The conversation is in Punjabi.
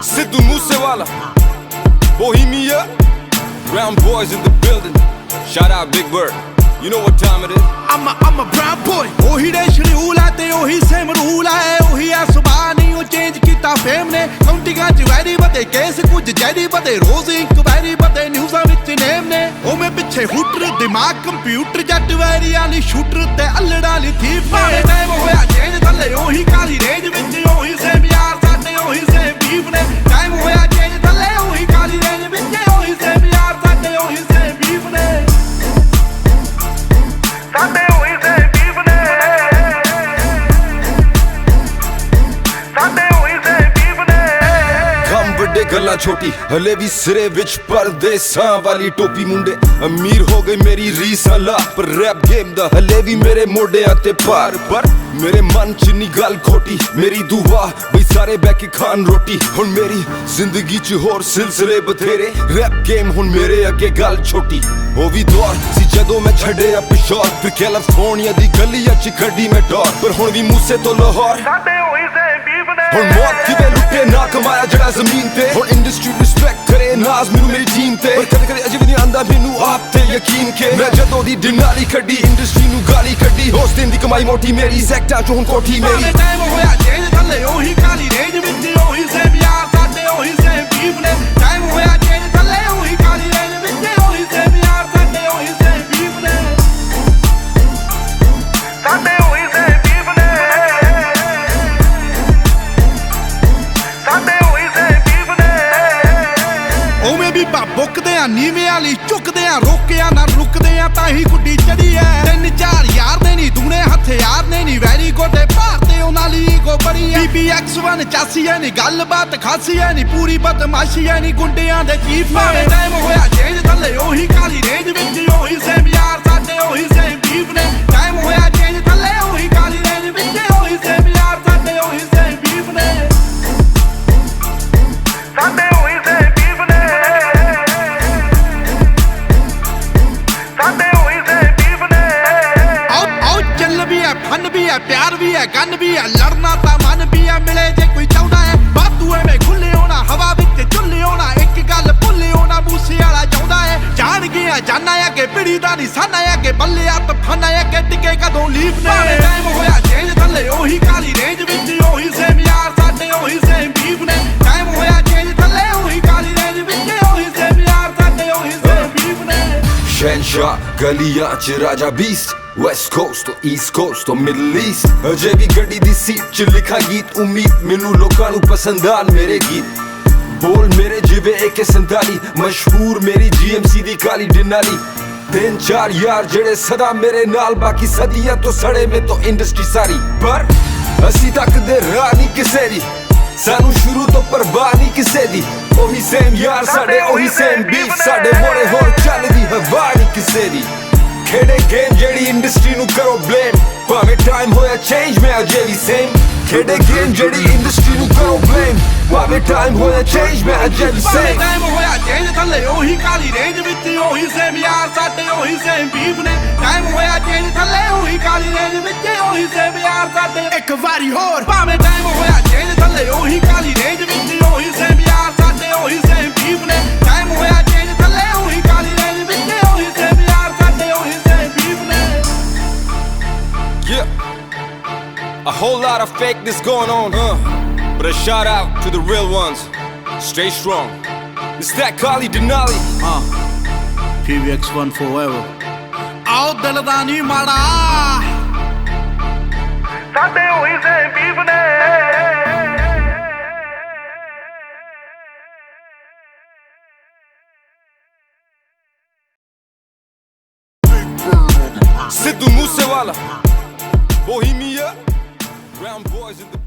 Sidhu Moosewala, Bohemia, Brown boys in the building. Shout out Big Bird. You know what time it is. I'm a brown boy. ओही रे शेड्यूल है ते ओही सेम रूल है ओही है सुबह नहीं वो चेंज किता फेम ने काउंटिंगां च वैरी बते केस कुछ जैरी बते रोज इंक्वायरी बते न्यूज़ां विच नेम ने ओ मैं पिछे हुटर दिमाग कंप्यूटर जट वैरी वाली शूटर ते अल्लड़ा ली थीफ ने टाइम होया चेंज थल्ले ओही काली रेंज विच ओही सेम यार साडे ओही सेम बीफ ने टाइम होया चेंज थल्ले ओही काली रेंज विच ओही सेम यार साडे ओही सेम बीफ ने साडे ओही सेम बीफ ने साडे ओही सेम बीफ ने ਕੰਮ ਵੱਡੇ ਗੱਲਾਂ ਛੋਟੀ ਹਲੇ ਵੀ ਸਿਰੇ ਵਿੱਚ ਪਰਦੇਸਾਂ ਵਾਲੀ ਟੋਪੀ ਮੁੰਡੇ ਅਮੀਰ ਹੋ ਗਈ ਮੇਰੀ ਰੀਸਾਂ ਲਾ ਪਰ ਰੈਪ ਗੇਮ ਦਾ ਹਲੇ ਵੀ ਮੇਰੇ ਮੋਢਿਆਂ ਤੇ ਭਾਰ ਪਰ ਮੇਰੇ ਮਨ ਚ ਨੀ ਗੱਲ ਖੋਟੀ ਮੇਰੀ ਦੁਆ ਬਈ ਸਾਰੇ ਬਹਿ ਕੇ ਖਾਣ ਰੋਟੀ ਹੁਣ ਮੇਰੀ ਜ਼ਿੰਦਗੀ ਚ ਹੋਰ ਸਿਲਸਿਲੇ ਬਥੇਰੇ ਰੈਪ ਗੇਮ ਹੁਣ ਮੇਰੇ ਅੱਗੇ ਗੱਲ ਛੋਟੀ ਉਹ ਵੀ ਦੌਰ ਸੀ ਜਦੋਂ ਮੈਂ ਛੱਡਿਆ ਪਿਸ਼ੌਰ ਫਿਰ ਕੈਲੀਫੋਰਨੀਆ ਦੀ ਗਲੀਆਂ ਚ ਕੱਢੀ ਮੈਂ ਡੋਰ ਪਰ ਹੁਣ ਵੀ ਮੂਸੇ ਤੋਂ ਲਾਹੌਰ ਸਾਡੇ ਹੋਈ ਸੇ ਬੀਫ ਨੇ ਹੁਣ ਮੌਤ ਕਿਵੇਂ ਲੁੱਟੇ ਨਾ ਕਮਾਇਆ ਜਿਹੜਾ ਜ਼ਮੀਨ ਤੇ ਹੁਣ ਇੰਡਸਟਰੀ ਰਿਸਪੈਕਟ ਕਰੇ ਨਾਜ਼ ਮੈਨੂੰ ਮੇਰੀ ਟੀਮ ਤੇ ਪਰ ਕਦੇ ਕਦੇ ਅਜੇ ਵੀ ਨਹੀਂ ਆਂਦਾ ਮੈਨੂੰ ਆਪ ਤੇ ਯਕੀਨ ਕੇ ਮੈਂ ਜਦੋਂ ਦੀ ਦਿਨਾਲੀ ਕੱਢੀ ਇੰਡਸਟਰੀ ਨੂੰ ਗਾਲੀ ਕੱਢੀ ਉਸ ਦਿਨ ਦੀ ਕਮਾਈ ਮੋਟੀ ਮੇਰੀ ਸੈਕਟਾਂ ਚੋਂ ਹੁਣ ਕੋਠੀ ਮੇਰੀ ਟਾਈਮ ਹੋਇਆ ਚੇਂਜ ਥੱਲੇ ਉਹੀ ਕਾਲੀ ਰੇਂਜ ਵਿੱਚ ਉਹੀ ਸੇਮ ਯਾਰ ਸਾਡੇ ਉਹੀ ਸੇਮ ਬੀਫ ਨੇ ਟਾਈਮ ਹੋਇਆ ਚੇਂਜ ਥੱਲੇ ਉਹੀ ਕਾਲੀ ਰੇਂਜ ਵਿੱਚ ਉਹੀ ਸੇਮ ਯਾਰ ਸਾਡੇ ਉਹੀ ਸੇਮ ਬੀਫ ਨੇ ਸਾਡੇ ਉਹੀ ਸੇਮ ਬੀਫ ਨੇ ਸਾਡੇ ਉਹੀ ਸੇਮ ਬੀਫ ਨੇ ਉਵੇਂ ਵੀ ਬੁੱਕਦੇ ਆ ਨੀਵੇਂ ਵਾਲੀ ਝੁਕਦੇ ਆ ਰੋਕਿਆ ਨਾ ਰੁਕਦੇ ਆ ਤਾਂ ਹੀ ਗੁੱਡੀ ਚੜੀ ਐ 3-4 ਯਾਰ ਨੇ ਨਹੀਂ ਦੂਣੇ ਹਥਿਆਰ ਨੇ ਨਹੀਂ ਵੈਰੀ ਗੋਡੇ ਭਾਰਤੇ ਉਹਨਾਂ ਲਈ ਈਗੋ ਬੜੀ ਐ BBX1 ਚਾਸੀ ਐ ਨਹੀਂ ਗੱਲਬਾਤ ਖਾਸੀ ਐ ਨਹੀਂ ਪੂਰੀ ਬਦਮਾਸ਼ੀ ਐ ਨਹੀਂ ਗੁੰਡਿਆਂ ਦੇ ਚੀਫ ਨੇ ਟਾਈਮ ਹੋਇਆ ਚੇਂਜ ਥੱਲੇ ਉਹੀ ਕਾਲੀ ਰੇਂਜ ਵਿੱਚ ਉਹੀ ਸੇਮ ਯਾਰ ਸਾਡੇ ਉਹੀ ਸੇਮ ਬੀਫ ਨੇ ਟਾਈਮ ਹੋਇਆ ਚੇਂਜ ਥੱਲੇ ਉਹੀ ਕਾਲੀ ਰੇਂਜ ਵਿੱਚ ਉਹੀ ਸੇਮ ਯਾਰ ਸਾਡੇ ਉਹੀ ਸੇਮ ਬੀਫ ਨੇ ਸਾਡੇ ਉਹੀ ਸੇਮ ਬੀਫ ਨੇ ਸਾਡੇ ਉਹੀ ਸੇਮ ਬੀਫ ਨੇ ਆਓ ਚੱਲ ਵੀ ਐ ਫਨ ਵੀ ਐ ਪਿਆਰ ਵੀ ਐ ਗਨ ਵੀ ਐ ਲੜਨਾ ਤਾਂ ਮਨ ਵੀ ਐ ਮਿਲੇ ਜੇ ਕੋਈ ਚਾਹੁੰਦਾ ਐ ਬਾਤੂ ਐਵੇਂ ਖੁੱਲੇ ਹੋਣਾ ਹਵਾ ਵਿੱਚ ਝੁੱਲੇ ਹੋਣਾ ਇੱਕ ਗੱਲ ਭੁੱਲੇ ਹੋਣਾ ਮੂਸੇ ਵਾਲਾ ਚਾਹੁੰਦਾ ਐ ਜਾਣ ਗਿਆ ਜਾਨਾ ਅੱਗੇ ਪਿੜੀ ਦਾ ਨਹੀਂ ਸਾਨਾ ਅੱਗੇ ਬੱਲਿਆ ਤਫਾਨਾ ਅੱਗੇ ਟਿਕੇ ਕਦੋਂ ਲੀਫ ਨੇ ਟਾਈਮ ਹੋਇਆ ਚੇਂਜ ਥੱਲੇ ਉਹੀ ਕਾਲੀ ਰੇਂਜ ਵਿੱਚ ਉਹੀ ਸੇਮ ਯਾਰ ਸਾਡੇ ਉਹੀ ਸੇਮ ਬੀਫ ਨੇ ਟਾਈਮ ਹੋਇਆ ਚੇਂਜ ਥੱਲੇ ਉਹੀ ਕਾਲੀ ਰੇਂਜ ਵਿੱਚ ਉਹੀ ਸੇਮ ਯਾਰ ਸਾਡੇ ਉਹੀ ਸੇਮ ਬੀਫ ਨੇ ਸ਼ਹਿਨਸ਼ਾਹ ਗਲੀਆਂ ਚ ਰਾਜਾ ਬੀਸਟ ਵੈਸਟ ਕੋਸਟ ਤੋਂ ਈਸਟ ਕੋਸਟ ਤੋਂ ਮਿਡਲ ਈਸਟ ਅਜੇ ਵੀ ਗੱਡੀ ਦੀ ਸੀਟ ਚ ਲਿਖਾ ਗੀਤ ਉਮੀਦ ਮੈਨੂੰ ਲੋਕਾਂ ਨੂੰ ਪਸੰਦ ਆਣ ਮੇਰੇ ਗੀਤ ਬੋਲ ਮੇਰੇ ਜਿਵੇਂ AK-47 ਮਸ਼ਹੂਰ ਮੇਰੀ GMC ਦੀ ਕਾਲੀ ਡਿਨਾਲੀ 3-4 ਯਾਰ ਜਿਹੜੇ ਸਦਾ ਮੇਰੇ ਨਾਲ ਬਾਕੀ ਸਦੀਆਂ ਤੋਂ ਸੜੇ ਮੇ ਤੋਂ ਇੰਡਸਟਰੀ ਸਾਰੀ ਪਰ ਅਸੀਂ ਤੱਕਦੇ ਰਾਹ ਨਹੀਂ ਕਿਸੇ ਦੀ ਸਾਨੂੰ ਸ਼ੁਰੂ ਤੋਂ ਪਰਵਾਹ ਨਹੀਂ ਕਿਸੇ ਦੀ ਉਹੀ ਸੇਮ ਯਾਰ ਸਾਡੇ ਉਹੀ ਸੇਮ ਬੀਫ ਸਾਡੇ ਮੋੜੇ ਹੋਰ ਚੱਲਦੀ ਹਵਾ ਨਹੀਂ ਕਿਸੇ ਦੀ ਖੇਡੇ ਗੇਮ ਜਿਹੜੀ ਇੰਡਸਟਰੀ ਨੂੰ ਕਰੋ ਬਲੇਮ ਭਾਵੇਂ ਟਾਈਮ ਹੋਇਆ ਚੇਂਜ ਮੈਂ ਅਜੇ ਵੀ ਸੇਮ ਖੇਡੇ ਗੇਮ ਜਿਹੜੀ ਇੰਡਸਟਰੀ ਨੂੰ ਕਰੋ ਬਲੇਮ ਭਾਵੇਂ ਟਾਈਮ ਹੋਇਆ ਚੇਂਜ ਮੈਂ ਅਜੇ ਵੀ ਸੇਮ ਟਾਈਮ ਹੋਇਆ ਚੇਂਜ ਥੱਲੇ ਉਹੀ ਕਾਲੀ ਰੇਂਜ ਵਿੱਚ ਉਹੀ ਸੇਮ ਯਾਰ ਸਾਡੇ ਉਹੀ ਸੇਮ ਬੀਫ ਨੇ ਟਾਈਮ ਹੋਇਆ ਚੇਂਜ ਥੱਲੇ ਉਹੀ ਕਾਲੀ ਰੇਂਜ ਵਿੱਚ ਉਹੀ ਸੇਮ ਯਾਰ ਸਾਡੇ ਇੱਕ ਵਾਰੀ ਹੋਰ ਭਾਵੇਂ ਟਾਈਮ ਹੋਇਆ ਚੇਂਜ ਥੱਲੇ ਉਹੀ ਕਾਲੀ ਰੇਂਜ ਵਿੱਚ ਉਹੀ ਸੇਮ ਯਾਰ ਸਾਡੇ ਉਹੀ ਸੇਮ ਬੀਫ ਨੇ ਟਾਈਮ ਹੋਇਆ ਚੇਂਜ ਥੱਲੇ ਉਹੀ ਕਾਲੀ ਰੇਂਜ ਵਿੱਚ ਉਹੀ ਸੇਮ ਯਾਰ ਸਾਡੇ ਉਹੀ ਸੇਮ ਬੀਫ ਨੇ Yeah, a whole lot of fakeness going on, but a shout out to the real ones. Stay strong. It's that Kali Denali. PBX1 forever. ਆਓ ਦਿਲ ਦਾ ਨਹੀਂ ਮਾੜਾ ਸਾਡੇ ਹੋਈ ਸੇ ਬੀਫ ਨੇ Sidhu Moosewala, Bohemia, Brown boys in the